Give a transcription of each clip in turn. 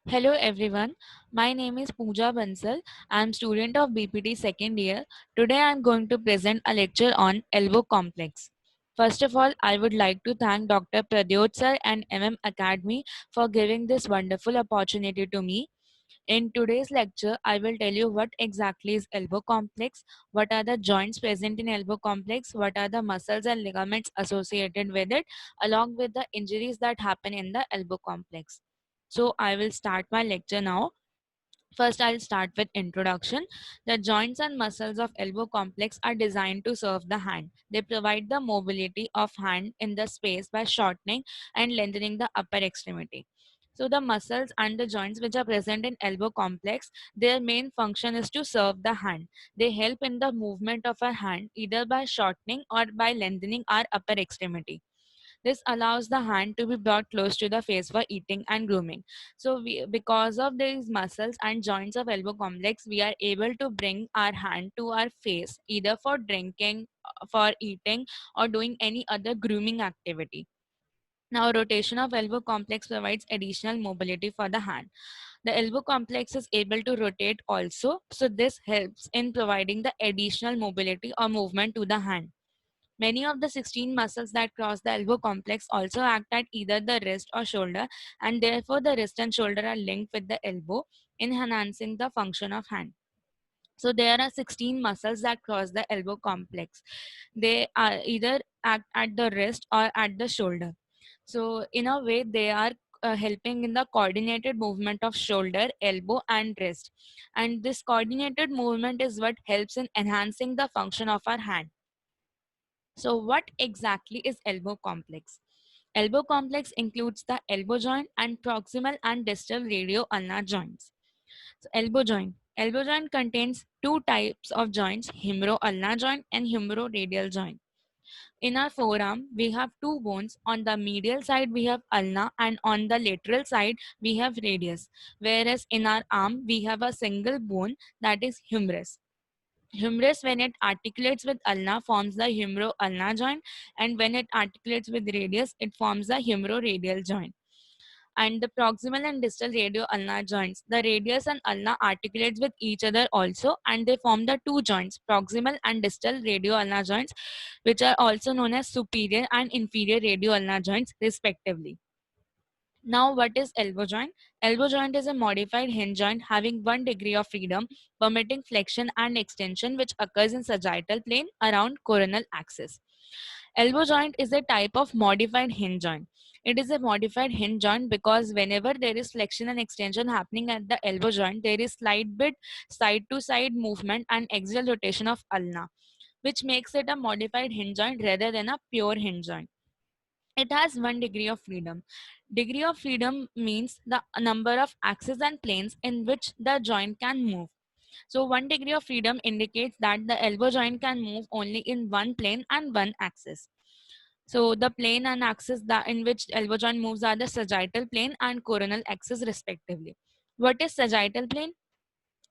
Hello everyone, my name is Pooja Bansal. I am student of BPT second year. Today I am going to present a lecture on elbow complex. First of all, I would like to thank Dr. Pradyot sir and MM Academy for giving this wonderful opportunity to me. In today's lecture, I will tell you what exactly is elbow complex, what are the joints present in elbow complex, what are the muscles and ligaments associated with it, along with the injuries that happen in the elbow complex. So I will start my lecture now. First, I'll start with introduction. The joints and muscles of elbow complex are designed to serve the hand. They provide the mobility of hand in the space by shortening and lengthening the upper extremity. So the muscles and the joints which are present in elbow complex, their main function is to serve the hand. They help in the movement of our hand either by shortening or by lengthening our upper extremity. This allows the hand to be brought close to the face for eating and grooming. So, because of these muscles and joints of elbow complex, we are able to bring our hand to our face either for drinking, for eating, or doing any other grooming activity. Now, rotation of elbow complex provides additional mobility for the hand. The elbow complex is able to rotate also, so this helps in providing the additional mobility or movement to the hand. Many of the 16 muscles that cross the elbow complex also act at either the wrist or shoulder, and therefore the wrist and shoulder are linked with the elbow in enhancing the function of hand. So there are 16 muscles that cross the elbow complex. They are either act at the wrist or at the shoulder. So in a way, they are helping in the coordinated movement of shoulder, elbow, and wrist. And this coordinated movement is what helps in enhancing the function of our hand. So, what exactly is elbow complex? Elbow complex includes the elbow joint and proximal and distal radio ulnar joints. So, elbow joint. Elbow joint contains two types of joints, humero-ulnar joint and humero-radial joint. In our forearm, we have two bones. On the medial side, we have ulna, and on the lateral side, we have radius. Whereas in our arm, we have a single bone, that is humerus. Humerus, when it articulates with ulna, forms the humero-ulnar joint, and when it articulates with radius, it forms the humero-radial joint. And the proximal and distal radio-ulnar joints, the radius and ulna articulates with each other also, and they form the two joints, proximal and distal radio-ulnar joints, which are also known as superior and inferior radio-ulnar joints, respectively. Now, what is elbow joint? Elbow joint is a modified hinge joint having 1 degree of freedom, permitting flexion and extension, which occurs in sagittal plane around coronal axis. Elbow joint is a type of modified hinge joint. It is a modified hinge joint because whenever there is flexion and extension happening at the elbow joint, there is slight bit side to side movement and axial rotation of ulna, which makes it a modified hinge joint rather than a pure hinge joint. It has 1 degree of freedom. Degree of freedom means the number of axes and planes in which the joint can move. So 1 degree of freedom indicates that the elbow joint can move only in one plane and one axis. So the plane and axis that in which elbow joint moves are the sagittal plane and coronal axis respectively. What is sagittal plane?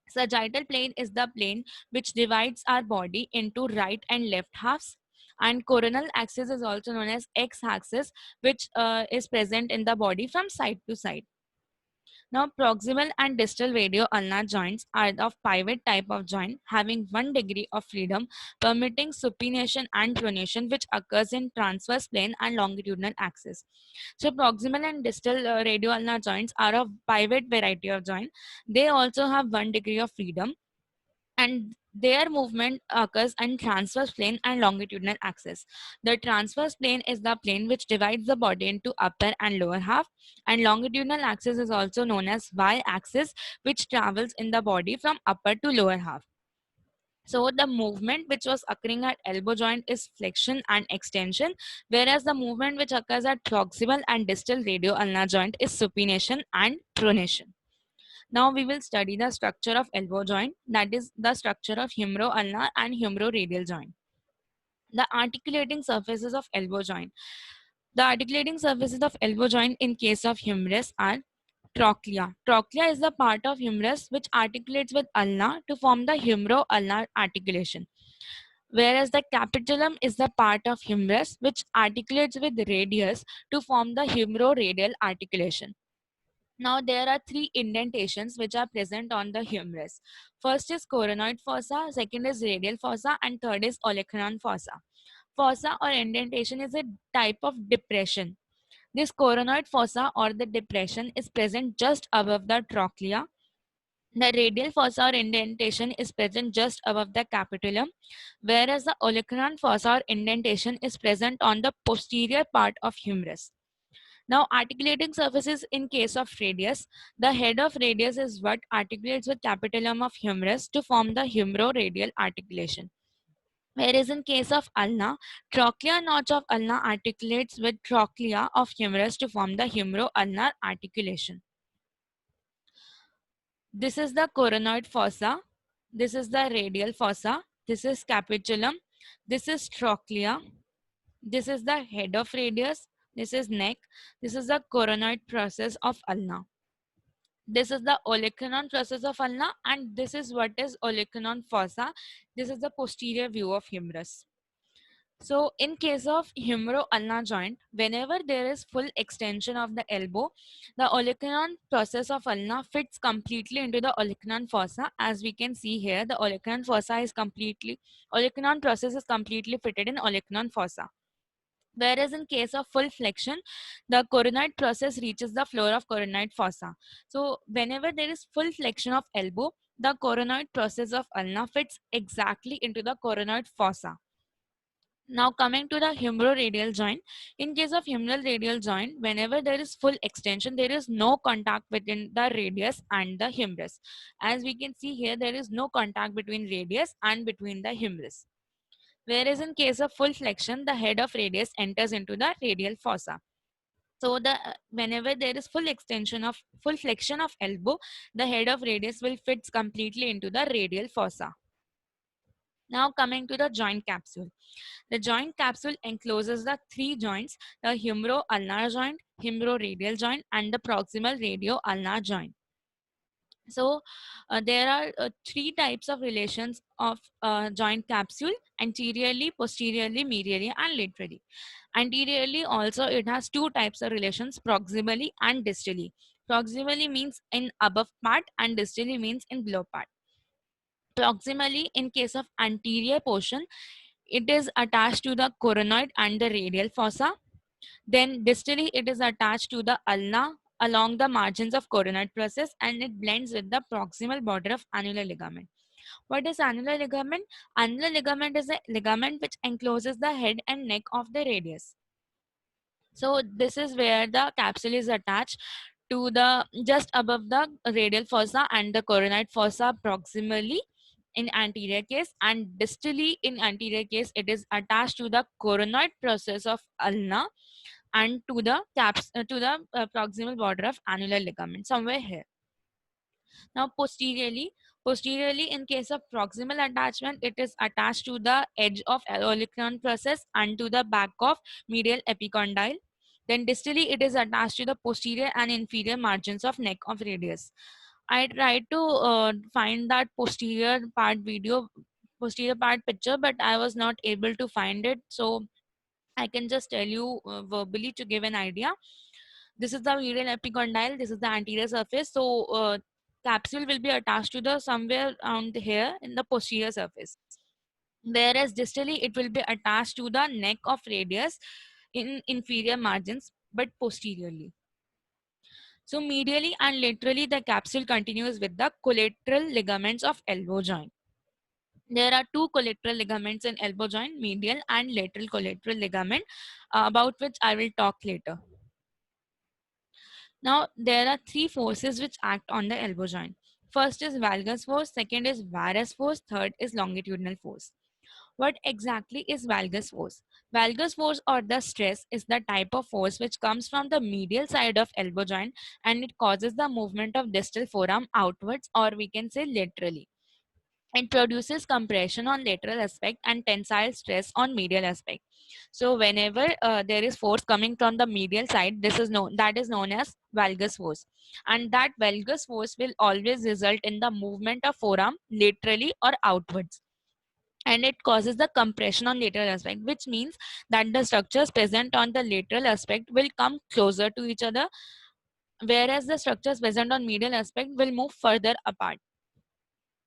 Sagittal plane is the plane which divides our body into right and left halves. And coronal axis is also known as x-axis, which is present in the body from side to side. Now, proximal and distal radio ulnar joints are of pivot type of joint having 1 degree of freedom, permitting supination and pronation, which occurs in transverse plane and longitudinal axis. So, proximal and distal radio ulnar joints are of pivot variety of joint. They also have 1 degree of freedom, and their movement occurs on transverse plane and longitudinal axis. The transverse plane is the plane which divides the body into upper and lower half, and longitudinal axis is also known as y-axis, which travels in the body from upper to lower half. So the movement which was occurring at elbow joint is flexion and extension, whereas the movement which occurs at proximal and distal radio ulnar joint is supination and pronation. Now we will study the structure of elbow joint, that is the structure of humero-ulnar and humero-radial joint. The articulating surfaces of elbow joint. The articulating surfaces of elbow joint in case of humerus are trochlea. Trochlea is the part of humerus which articulates with ulna to form the humero-ulnar articulation, whereas the capitulum is the part of humerus which articulates with radius to form the humero-radial articulation. Now there are three indentations which are present on the humerus. First is coronoid fossa, second is radial fossa, and third is olecranon fossa. Fossa or indentation is a type of depression. This coronoid fossa or the depression is present just above the trochlea. The radial fossa or indentation is present just above the capitulum, whereas the olecranon fossa or indentation is present on the posterior part of humerus. Now, articulating surfaces in case of radius, the head of radius is what articulates with capitulum of humerus to form the humeroradial articulation. Whereas in case of ulna, trochlea notch of ulna articulates with trochlea of humerus to form the humeroulnar articulation. This is the coronoid fossa. This is the radial fossa. This is capitulum. This is trochlea. This is the head of radius. This is neck. This is the coronoid process of ulna. This is the olecranon process of ulna, and this is what is olecranon fossa. This is the posterior view of humerus. So in case of humero-ulnar joint, whenever there is full extension of the elbow, the olecranon process of ulna fits completely into the olecranon fossa. As we can see here, the olecranon process is completely fitted in olecranon fossa. Whereas in case of full flexion, the coronoid process reaches the floor of coronoid fossa. So whenever there is full flexion of elbow, the coronoid process of ulna fits exactly into the coronoid fossa. Now coming to the humeroradial joint. In case of humeral radial joint, whenever there is full extension, there is no contact between the radius and the humerus. As we can see here, there is no contact between radius and between the humerus. Whereas in case of full flexion, the head of radius enters into the radial fossa. So whenever there is full flexion of elbow, the head of radius will fits completely into the radial fossa. Now coming to the joint capsule. The joint capsule encloses the three joints, the humero-ulnar joint, humero-radial joint, and the proximal radio-ulnar joint. So there are three types of relations of joint capsule: anteriorly, posteriorly, medially, and laterally. Anteriorly also it has two types of relations: proximally and distally. Proximally means in above part and distally means in below part. Proximally, in case of anterior portion, it is attached to the coronoid and the radial fossa. Then distally, it is attached to the ulna along the margins of coronoid process, and it blends with the proximal border of annular ligament. What is annular ligament? Annular ligament is a ligament which encloses the head and neck of the radius. So this is where the capsule is attached to the just above the radial fossa and the coronoid fossa proximally in anterior case, and distally in anterior case it is attached to the coronoid process of ulna and to the proximal border of annular ligament somewhere here. Now posteriorly in case of proximal attachment, it is attached to the edge of olecranon process and to the back of medial epicondyle. Then distally it is attached to the posterior and inferior margins of neck of radius. I tried to find that posterior part picture, but I was not able to find it. So I can just tell you verbally to give an idea. This is the medial epicondyle. This is the anterior surface. So capsule will be attached to the somewhere around here in the posterior surface. Whereas distally, it will be attached to the neck of radius in inferior margins, but posteriorly. So medially and laterally, the capsule continues with the collateral ligaments of elbow joint. There are two collateral ligaments in elbow joint, medial and lateral collateral ligament, about which I will talk later. Now, there are three forces which act on the elbow joint. First is valgus force, second is varus force, third is longitudinal force. What exactly is valgus force? Valgus force or the stress is the type of force which comes from the medial side of elbow joint, and it causes the movement of distal forearm outwards, or we can say laterally. It produces compression on lateral aspect and tensile stress on medial aspect. So whenever there is force coming from the medial side, that is known as valgus force, and that valgus force will always result in the movement of forearm laterally or outwards, and it causes the compression on lateral aspect, which means that the structures present on the lateral aspect will come closer to each other whereas the structures present on medial aspect will move further apart.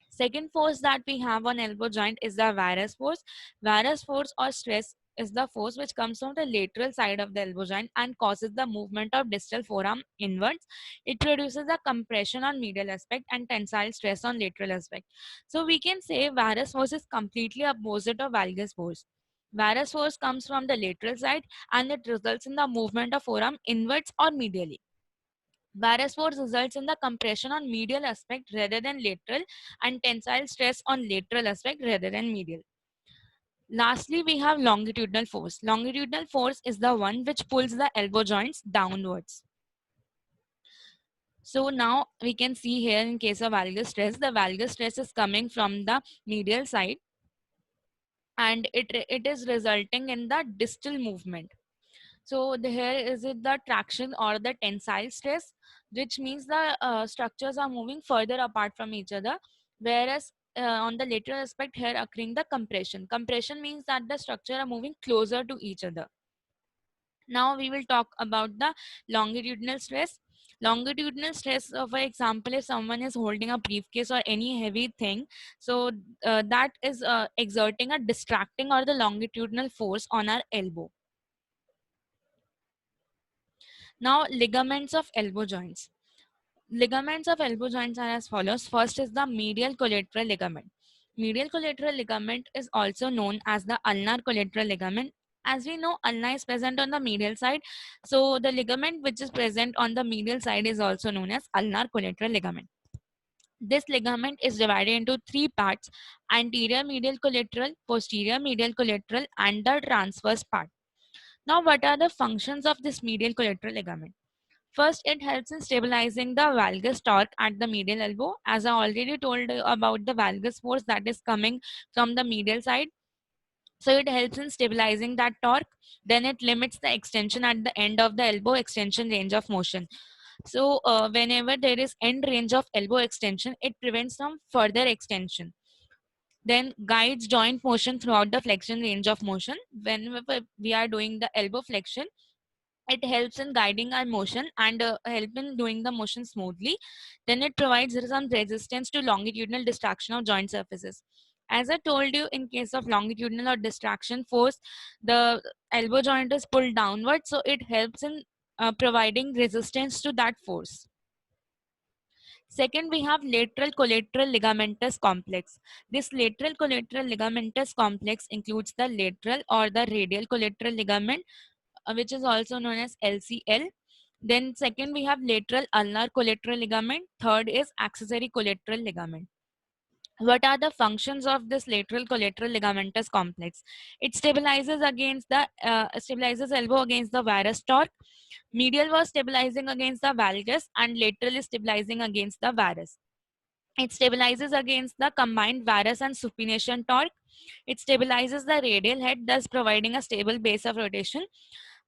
Second force that we have on elbow joint is the varus force. Varus force or stress is the force which comes from the lateral side of the elbow joint and causes the movement of distal forearm inwards. It produces a compression on medial aspect and tensile stress on lateral aspect. So we can say varus force is completely opposite of valgus force. Varus force comes from the lateral side and it results in the movement of forearm inwards or medially. Varus force results in the compression on medial aspect rather than lateral and tensile stress on lateral aspect rather than medial. Lastly, we have longitudinal force. Longitudinal force is the one which pulls the elbow joints downwards. So now we can see here in case of valgus stress, the valgus stress is coming from the medial side and it is resulting in the distal movement. So here is it the traction or the tensile stress, which means the structures are moving further apart from each other, whereas on the lateral aspect here occurring the compression. Compression means that the structure are moving closer to each other. Now we will talk about the longitudinal stress. Longitudinal stress, for example, if someone is holding a briefcase or any heavy thing, so that is exerting a distracting or the longitudinal force on our elbow. Now, ligaments of elbow joints. Ligaments of elbow joints are as follows. First is the medial collateral ligament. Medial collateral ligament is also known as the ulnar collateral ligament. As we know, ulna is present on the medial side. So the ligament which is present on the medial side is also known as ulnar collateral ligament. This ligament is divided into three parts: anterior medial collateral, posterior medial collateral, and the transverse part. Now, what are the functions of this medial collateral ligament? First, it helps in stabilizing the valgus torque at the medial elbow. As I already told you about the valgus force that is coming from the medial side. So it helps in stabilizing that torque. Then it limits the extension at the end of the elbow extension range of motion. So whenever there is end range of elbow extension, it prevents from further extension. Then guides joint motion throughout the flexion range of motion. Whenever we are doing the elbow flexion, it helps in guiding our motion and help in doing the motion smoothly. Then it provides some resistance to longitudinal distraction of joint surfaces. As I told you, in case of longitudinal or distraction force, the elbow joint is pulled downward, so it helps in providing resistance to that force. Second, we have lateral collateral ligamentous complex. This lateral collateral ligamentous complex includes the lateral or the radial collateral ligament, which is also known as LCL. Then second, we have lateral ulnar collateral ligament. Third is accessory collateral ligament. What are the functions of this lateral collateral ligamentous complex? It stabilizes against the stabilizes elbow against the varus torque. Medial was stabilizing against the valgus and lateral is stabilizing against the varus. It stabilizes against the combined varus and supination torque. It stabilizes the radial head, thus providing a stable base of rotation.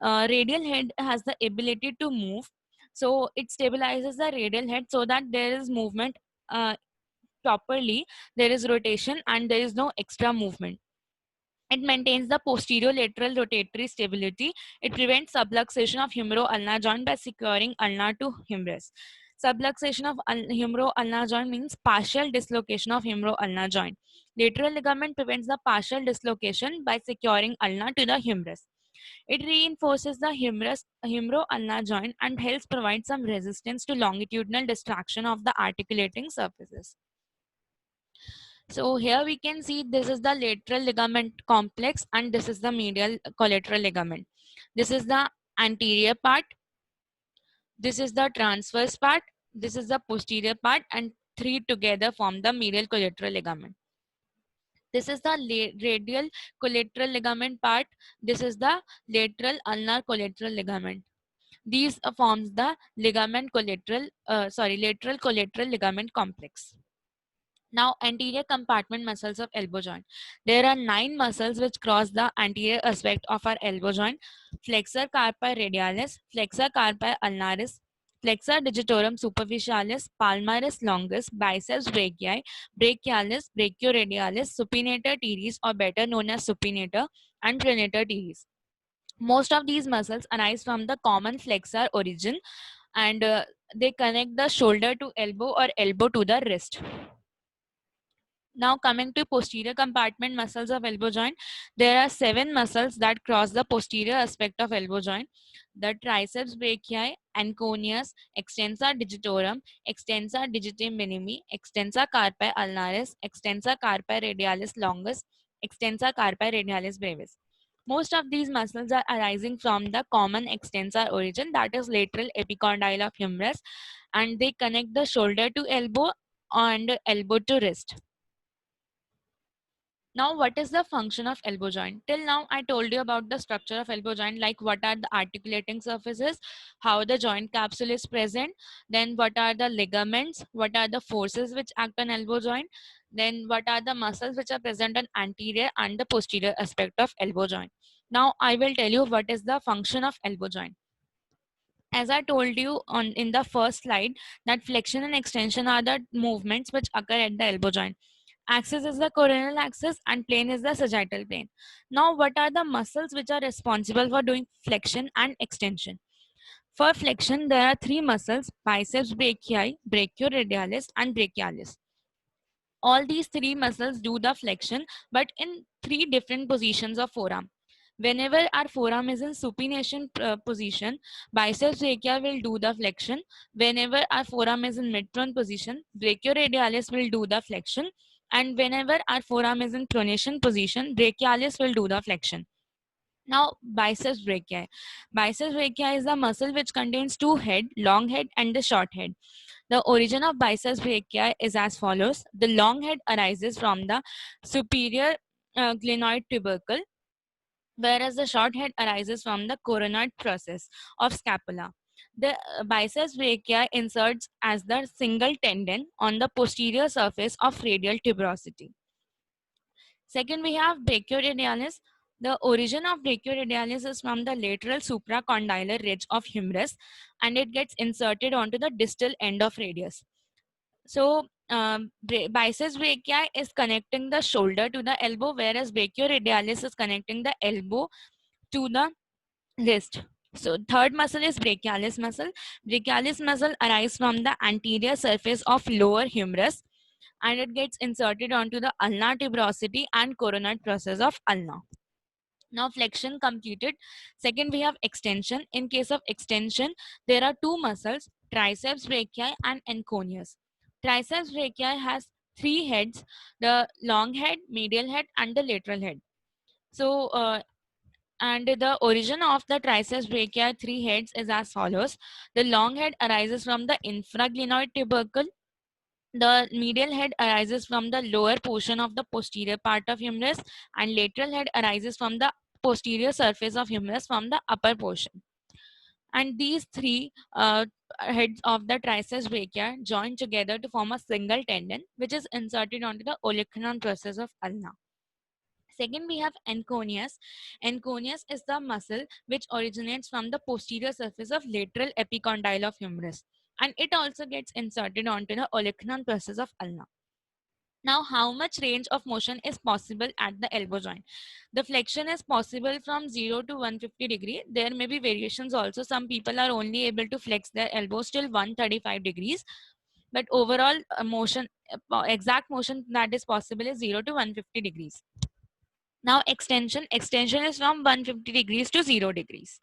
Radial head has the ability to move, so it stabilizes the radial head so that there is movement properly, there is rotation and there is no extra movement. It maintains the posterior lateral rotatory stability. It prevents subluxation of humero-ulnar joint by securing ulnar to humerus. Subluxation of humero-ulnar joint means partial dislocation of humero-ulnar joint. Lateral ligament prevents the partial dislocation by securing ulnar to the humerus. It reinforces the humero-ulnar joint and helps provide some resistance to longitudinal distraction of the articulating surfaces. So here we can see this is the lateral ligament complex and this is the medial collateral ligament. This is the anterior part, this is the transverse part, this is the posterior part, and three together form the medial collateral ligament. This is the radial collateral ligament part. This is the lateral ulnar collateral ligament. These forms the lateral collateral ligament complex. Now, anterior compartment muscles of elbow joint. There are 9 muscles which cross the anterior aspect of our elbow joint: flexor carpi radialis, flexor carpi ulnaris, flexor digitorum superficialis, palmaris longus, biceps brachii, brachialis, brachioradialis, supinator teres, or better known as supinator, and pronator teres. Most of these muscles arise from the common flexor origin, and they connect the shoulder to elbow or elbow to the wrist. Now coming to posterior compartment muscles of elbow joint, there are 7 muscles that cross the posterior aspect of elbow joint. The triceps brachii, anconeus, extensor digitorum, extensor digiti minimi, extensor carpi ulnaris, extensor carpi radialis longus, extensor carpi radialis brevis. Most of these muscles are arising from the common extensor origin, that is lateral epicondyle of humerus, and they connect the shoulder to elbow and elbow to wrist. Now, what is the function of elbow joint? Till now, I told you about the structure of elbow joint, like what are the articulating surfaces, how the joint capsule is present, then what are the ligaments, what are the forces which act on elbow joint, then what are the muscles which are present on anterior and the posterior aspect of elbow joint. Now, I will tell you what is the function of elbow joint. As I told you on in the first slide, that flexion and extension are the movements which occur at the elbow joint. Axis is the coronal axis and plane is the sagittal plane. Now, what are the muscles which are responsible for doing flexion and extension? For flexion, there are 3 muscles: biceps brachii, brachioradialis, and brachialis. All these 3 muscles do the flexion, but in 3 different positions of forearm. Whenever our forearm is in supination position, biceps brachii will do the flexion. Whenever our forearm is in mid-prone position, brachioradialis will do the flexion. And whenever our forearm is in pronation position, brachialis will do the flexion. Now, biceps brachii. Biceps brachii is the muscle which contains 2 head, long head and the short head. The origin of biceps brachii is as follows. The long head arises from the superior glenoid tubercle, whereas the short head arises from the coronoid process of scapula. The biceps brachii inserts as the single tendon on the posterior surface of radial tuberosity. Second, we have brachioradialis. The origin of brachioradialis is from the lateral supracondylar ridge of humerus, and it gets inserted onto the distal end of radius. So, biceps brachii is connecting the shoulder to the elbow, whereas brachioradialis is connecting the elbow to the wrist. So, third muscle is brachialis muscle. Brachialis muscle arises from the anterior surface of lower humerus, and it gets inserted onto the ulnar tuberosity and coronoid process of ulna. Now, flexion completed. Second, we have extension. In case of extension, there are 2 muscles: triceps brachii and anconeus. Triceps brachii has 3 heads: the long head, medial head, and the lateral head. So, and the origin of the triceps brachii 3 heads is as follows. The long head arises from the infraglenoid tubercle. The medial head arises from the lower portion of the posterior part of humerus, and lateral head arises from the posterior surface of humerus from the upper portion. And these 3 heads of the triceps brachii join together to form a single tendon, which is inserted onto the olecranon process of ulna. Second, we have anconeus. Anconeus is the muscle which originates from the posterior surface of lateral epicondyle of humerus, and it also gets inserted onto the olecranon process of ulna. Now, how much range of motion is possible at the elbow joint? The flexion is possible from 0 to 150 degree. There may be variations also. Some people are only able to flex their elbows till 135 degrees. But overall motion, exact motion that is possible is 0 to 150 degrees. Now, extension is from 150 degrees to 0 degrees.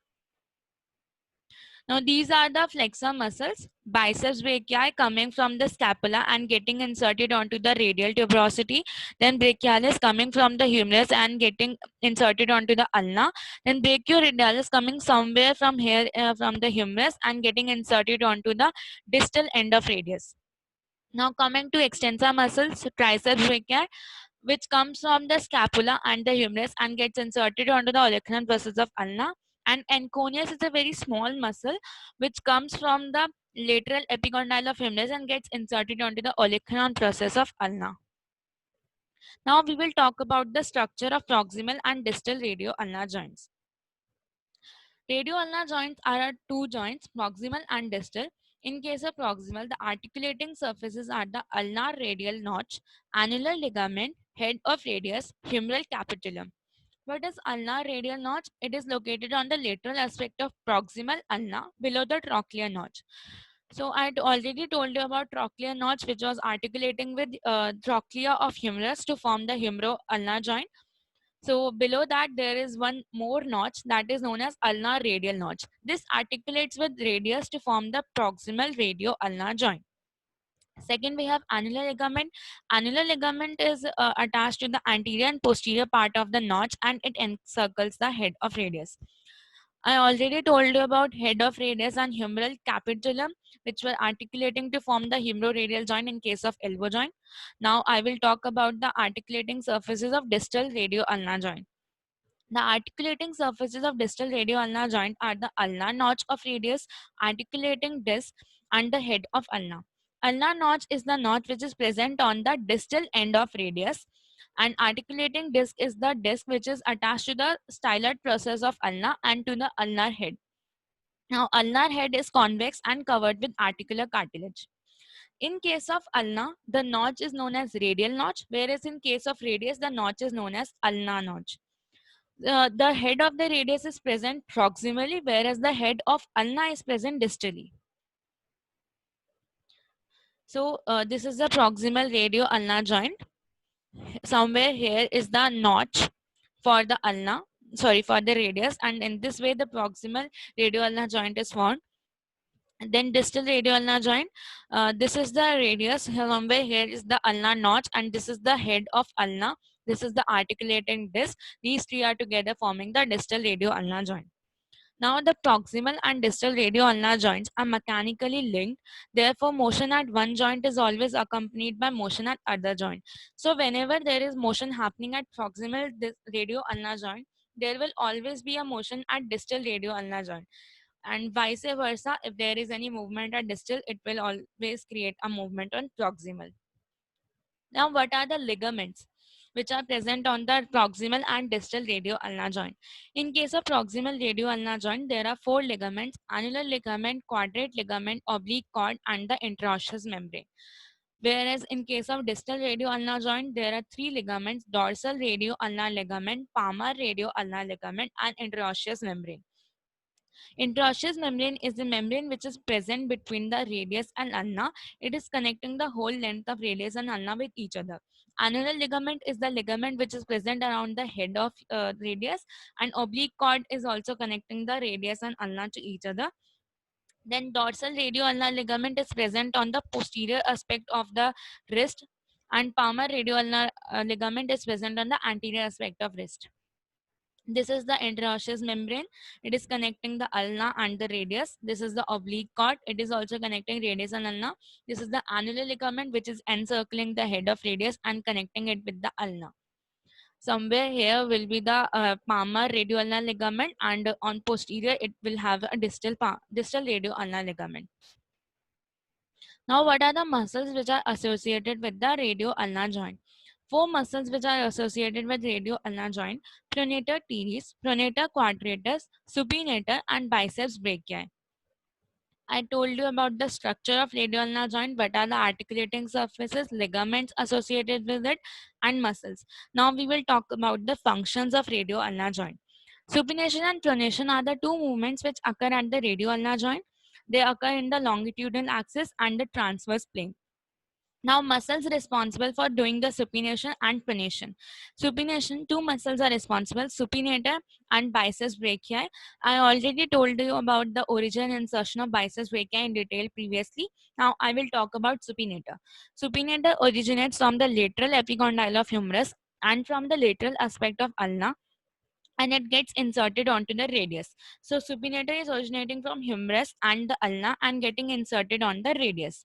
Now, these are the flexor muscles. Biceps brachii coming from the scapula and getting inserted onto the radial tuberosity. Then brachialis coming from the humerus and getting inserted onto the ulna. Then brachioradialis coming somewhere from here, from the humerus, and getting inserted onto the distal end of radius. Now, coming to extensor muscles, triceps brachii, which comes from the scapula and the humerus and gets inserted onto the olecranon process of ulna. And anconeus is a very small muscle which comes from the lateral epicondyle of humerus and gets inserted onto the olecranon process of ulna. Now we will talk about the structure of proximal and distal radio-ulnar joints. Radio-ulnar joints are 2 joints, proximal and distal. In case of proximal, the articulating surfaces are the ulnar radial notch, annular ligament, head of radius, humeral capitulum. What is ulnar radial notch? It is located on the lateral aspect of proximal ulna below the trochlear notch. So I had already told you about trochlear notch, which was articulating with trochlea of humerus to form the humero-ulnar joint. So below that, there is one more notch that is known as ulnar radial notch. This articulates with radius to form the proximal radio-ulnar joint. Second, we have annular ligament. Annular ligament is attached to the anterior and posterior part of the notch, and it encircles the head of radius. I already told you about head of radius and humeral capitulum, which were articulating to form the humeroradial joint in case of elbow joint. Now I will talk about the articulating surfaces of distal radio-ulnar joint. The articulating surfaces of distal radio-ulnar joint are the ulnar notch of radius, articulating disc, and the head of ulna. Ulnar notch is the notch which is present on the distal end of radius, and articulating disc is the disc which is attached to the styloid process of ulna and to the ulnar head. Now, ulnar head is convex and covered with articular cartilage. In case of ulna, the notch is known as radial notch, whereas in case of radius, the notch is known as ulnar notch. The head of the radius is present proximally, whereas the head of ulna is present distally. So this is the proximal radio-ulnar joint. Somewhere here is the notch for the ulna, sorry, for the radius, and in this way the proximal radio-ulnar joint is formed. And then distal radio-ulnar joint. This is the radius. Somewhere here is the ulnar notch, and this is the head of ulna. This is the articulating disc. These three are together forming the distal radio-ulnar joint. Now, the proximal and distal radio-ulnar joints are mechanically linked. Therefore, motion at one joint is always accompanied by motion at other joint. So, whenever there is motion happening at proximal radio-ulnar joint, there will always be a motion at distal radio-ulnar joint. And vice versa, if there is any movement at distal, it will always create a movement on proximal. Now, what are the ligaments which are present on the proximal and distal radio-ulnar joint? In case of proximal radio-ulnar joint, there are four ligaments: annular ligament, quadrate ligament, oblique cord, and the interosseous membrane. Whereas in case of distal radio-ulnar joint, there are three ligaments: dorsal radio-ulnar ligament, palmar radio-ulnar ligament, and interosseous membrane. Interosseous membrane is the membrane which is present between the radius and ulna. It is connecting the whole length of radius and ulna with each other. Annular ligament is the ligament which is present around the head of radius, and oblique cord is also connecting the radius and ulna to each other. Then dorsal radio-ulnar ligament is present on the posterior aspect of the wrist, and palmar radio-ulnar ligament is present on the anterior aspect of wrist. This is the interosseous membrane. It is connecting the ulna and the radius. This is the oblique cord. It is also connecting radius and ulna. This is the annular ligament, which is encircling the head of radius and connecting it with the ulna. Somewhere here will be the palmar radioulnar ligament, and on posterior it will have a distal radioulnar ligament. Now, what are the muscles which are associated with the radio-ulnar joint? Four muscles which are associated with radio-ulnar joint: pronator teres, pronator quadratus, supinator, and biceps brachii. I told you about the structure of radio-ulnar joint. What are the articulating surfaces, ligaments associated with it, and muscles. Now we will talk about the functions of radio-ulnar joint. Supination and pronation are the two movements which occur at the radio-ulnar joint. They occur in the longitudinal axis and the transverse plane. Now, muscles responsible for doing the supination and pronation. Supination, two muscles are responsible: supinator and biceps brachii. I already told you about the origin and insertion of biceps brachii in detail previously. Now, I will talk about supinator. Supinator originates from the lateral epicondyle of humerus and from the lateral aspect of ulna, and it gets inserted onto the radius. So, supinator is originating from humerus and the ulna and getting inserted on the radius.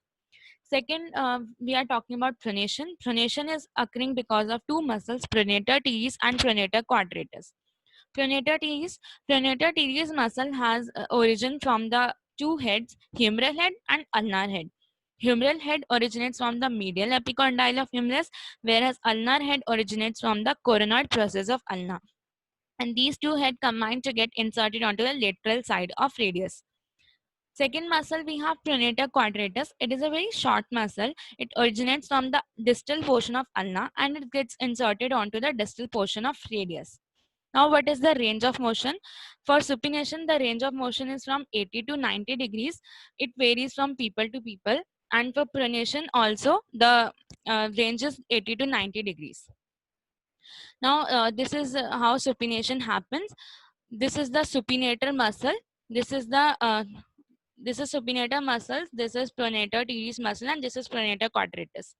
Second, we are talking about pronation. Pronation is occurring because of two muscles, pronator teres and pronator quadratus. Pronator teres muscle has origin from the two heads, humeral head and ulnar head. Humeral head originates from the medial epicondyle of humerus, whereas ulnar head originates from the coronoid process of ulna. And these two heads combine to get inserted onto the lateral side of radius. Second muscle, we have pronator quadratus. It is a very short muscle. It originates from the distal portion of ulna and it gets inserted onto the distal portion of radius. Now, what is the range of motion? For supination, the range of motion is from 80 to 90 degrees. It varies from people to people. And for pronation also, the range is 80 to 90 degrees. Now, this is how supination happens. This is the supinator muscle. This is the this is supinator muscles. This is pronator teres muscle, and this is pronator quadratus.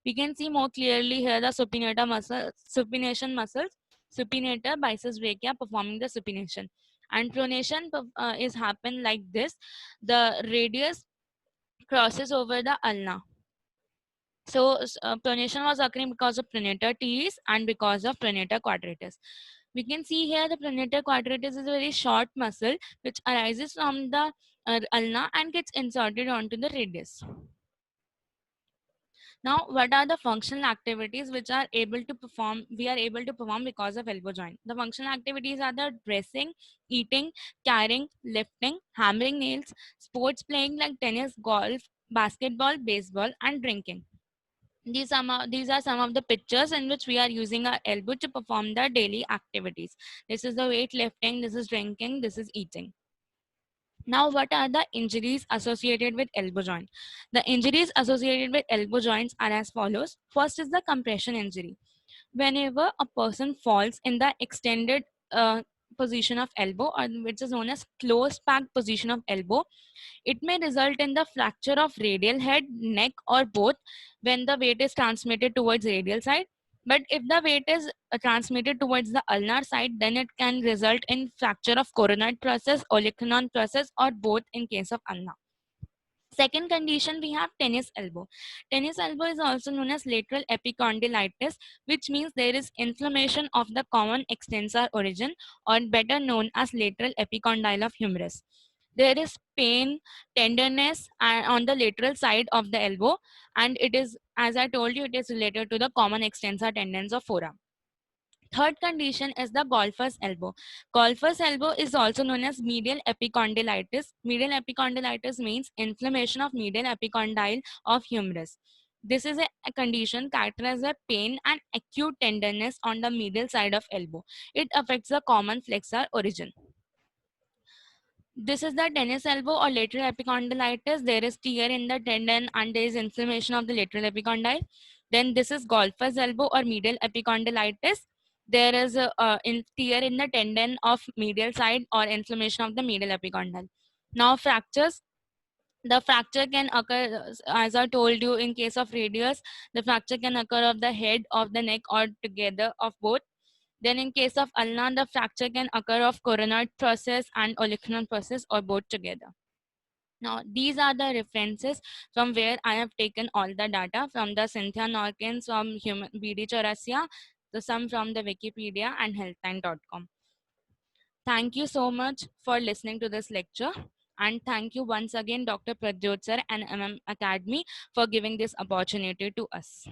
We can see more clearly here the supinator muscle, supination muscles. Supinator, biceps brachia performing the supination, and pronation is happen like this. The radius crosses over the ulna. So pronation was occurring because of pronator teres and because of pronator quadratus. We can see here the pronator quadratus is a very short muscle which arises from the ulna and gets inserted onto the radius. Now, what are the functional activities which are able to perform? We are able to perform because of elbow joint. The functional activities are the dressing, eating, carrying, lifting, hammering nails, sports playing like tennis, golf, basketball, baseball, and drinking. These are some of the pictures in which we are using our elbow to perform the daily activities. This is the weight lifting, this is drinking, this is eating. Now, what are the injuries associated with elbow joint? The injuries associated with elbow joints are as follows. First is the compression injury. Whenever a person falls in the extended position of elbow, or which is known as closed packed position of elbow, it may result in the fracture of radial head, neck, or both when the weight is transmitted towards radial side. But if the weight is transmitted towards the ulnar side, then it can result in fracture of coronoid process, olecranon process, or both in case of ulna. Second condition, we have tennis elbow. Tennis elbow is also known as lateral epicondylitis, which means there is inflammation of the common extensor origin, or better known as lateral epicondyle of humerus. There is pain, tenderness on the lateral side of the elbow, and it is, as I told you, it is related to the common extensor tendons of forearm. Third condition is the golfer's elbow. Golfer's elbow is also known as medial epicondylitis. Medial epicondylitis means inflammation of medial epicondyle of humerus. This is a condition characterized by pain and acute tenderness on the medial side of elbow. It affects the common flexor origin. This is the tennis elbow or lateral epicondylitis. There is tear in the tendon and there is inflammation of the lateral epicondyle. Then this is golfer's elbow or medial epicondylitis. There is tear in the tendon of medial side or inflammation of the medial epicondyle. Now fractures. The fracture can occur, as I told you, in case of radius, the fracture can occur of the head, of the neck, or together of both. Then in case of ulna, the fracture can occur of coronoid process and olecranon process or both together. Now, these are the references from where I have taken all the data from the Cynthia Norkins, from human BD Chaurasia, some from the Wikipedia and healthline.com. Thank you so much for listening to this lecture. And thank you once again, Dr. Pradyot sir and MM Academy for giving this opportunity to us.